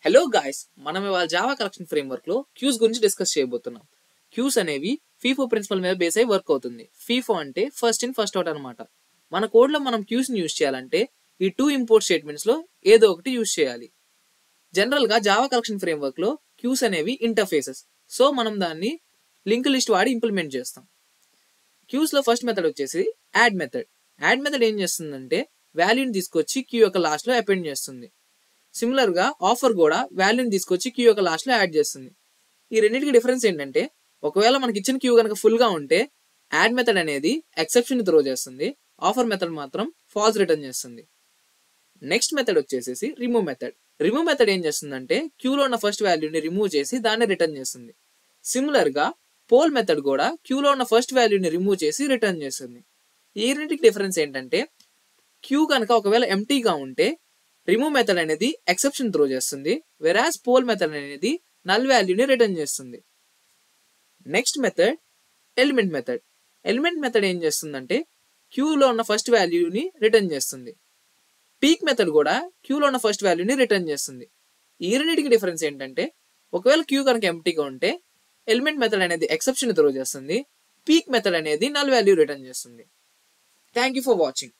Hello guys, మనం ఇవాళ Java collection framework లో క్యూస్ గురించి డిస్కస్ చేయబోతున్నాం. క్యూస్ అనేవి ఫీఫో ప్రిన్సిపల్ మీద బేస్ అయి వర్క్ అవుతుంది. ఫీఫో అంటే ఫస్ట్ ఇన్ ఫస్ట్ అవుట్ అనమాట. మన కోడ్ లో మనం క్యూస్ ని యూస్ చేయాలంటే ఈ టూ ఇంపోర్ట్ స్టేట్మెంట్స్ లో ఏదో ఒకటి యూస్ చేయాలి. జనరల్ గా జావా కలెక్షన్ ఫ్రేమ్వర్క్ లో క్యూస్ అనేవి ఇంటర్ఫేసెస్, సో మనం దాన్ని లింక్ లిస్ట్ వాడి ఇంప్లిమెంట్ చేస్తాం. క్యూస్ లో ఫస్ట్ మెథడ్ వచ్చేసి యాడ్ మెథడ్. యాడ్ మెథడ్ ఏం చేస్తుందంటే వాల్యూని తీసుకొచ్చి క్యూ యొక్క లాస్ట్ లో అపెండ్ చేస్తుంది. సిమిలర్ గా ఆఫర్ కూడా వాల్యూని తీసుకొచ్చి క్యూ యొక్క లాస్ట్ లో యాడ్ చేస్తుంది. ఈ రెండింటికి డిఫరెన్స్ ఏంటంటే ఒకవేళ మనకి ఇచ్చిన క్యూ కనుక ఫుల్ గా ఉంటే యాడ్ మెథడ్ అనేది ఎక్సెప్షన్ త్రో చేస్తుంది, ఆఫర్ మెథడ్ మాత్రం ఫాల్స్ రిటర్న్ చేస్తుంది. నెక్స్ట్ మెథడ్ వచ్చేసి రిమూవ్ మెథడ్. రిమూవ్ మెథడ్ ఏం చేస్తుందంటే క్యూలో ఉన్న ఫస్ట్ వాల్యూని రిమూవ్ చేసి దాన్ని రిటర్న్ చేస్తుంది. సిమిలర్ గా పోల్ మెథడ్ కూడా క్యూలో ఉన్న ఫస్ట్ వాల్యూని రిమూవ్ చేసి రిటర్న్ చేస్తుంది. ఈ రెండింటికి డిఫరెన్స్ ఏంటంటే క్యూ కనుక ఒకవేళ ఎంటీగా ఉంటే రిమూవ్ మెథడ్ అనేది ఎక్సెప్షన్ త్రో చేస్తుంది, వెరాస్ పోల్ మెథడ్ అనేది నల్ వాల్యూని రిటర్న్ చేస్తుంది. Next method element method. Element method ఏం చేస్తుందంటే క్యూలో ఉన్న ఫస్ట్ వాల్యూని రిటర్న్ చేస్తుంది. పీక్ మెథడ్ కూడా క్యూలో ఉన్న ఫస్ట్ వాల్యూని రిటర్న్ చేస్తుంది. ఈ రెండింటికి డిఫరెన్స్ ఏంటంటే ఒకవేళ క్యూ కనుక ఎంటీగా ఉంటే ఎలిమెంట్ మెథడ్ అనేది ఎక్సెప్షన్ త్రో చేస్తుంది, పీక్ మెథడ్ అనేది నల్ వాల్యూ రిటర్న్ చేస్తుంది. Thank you for watching.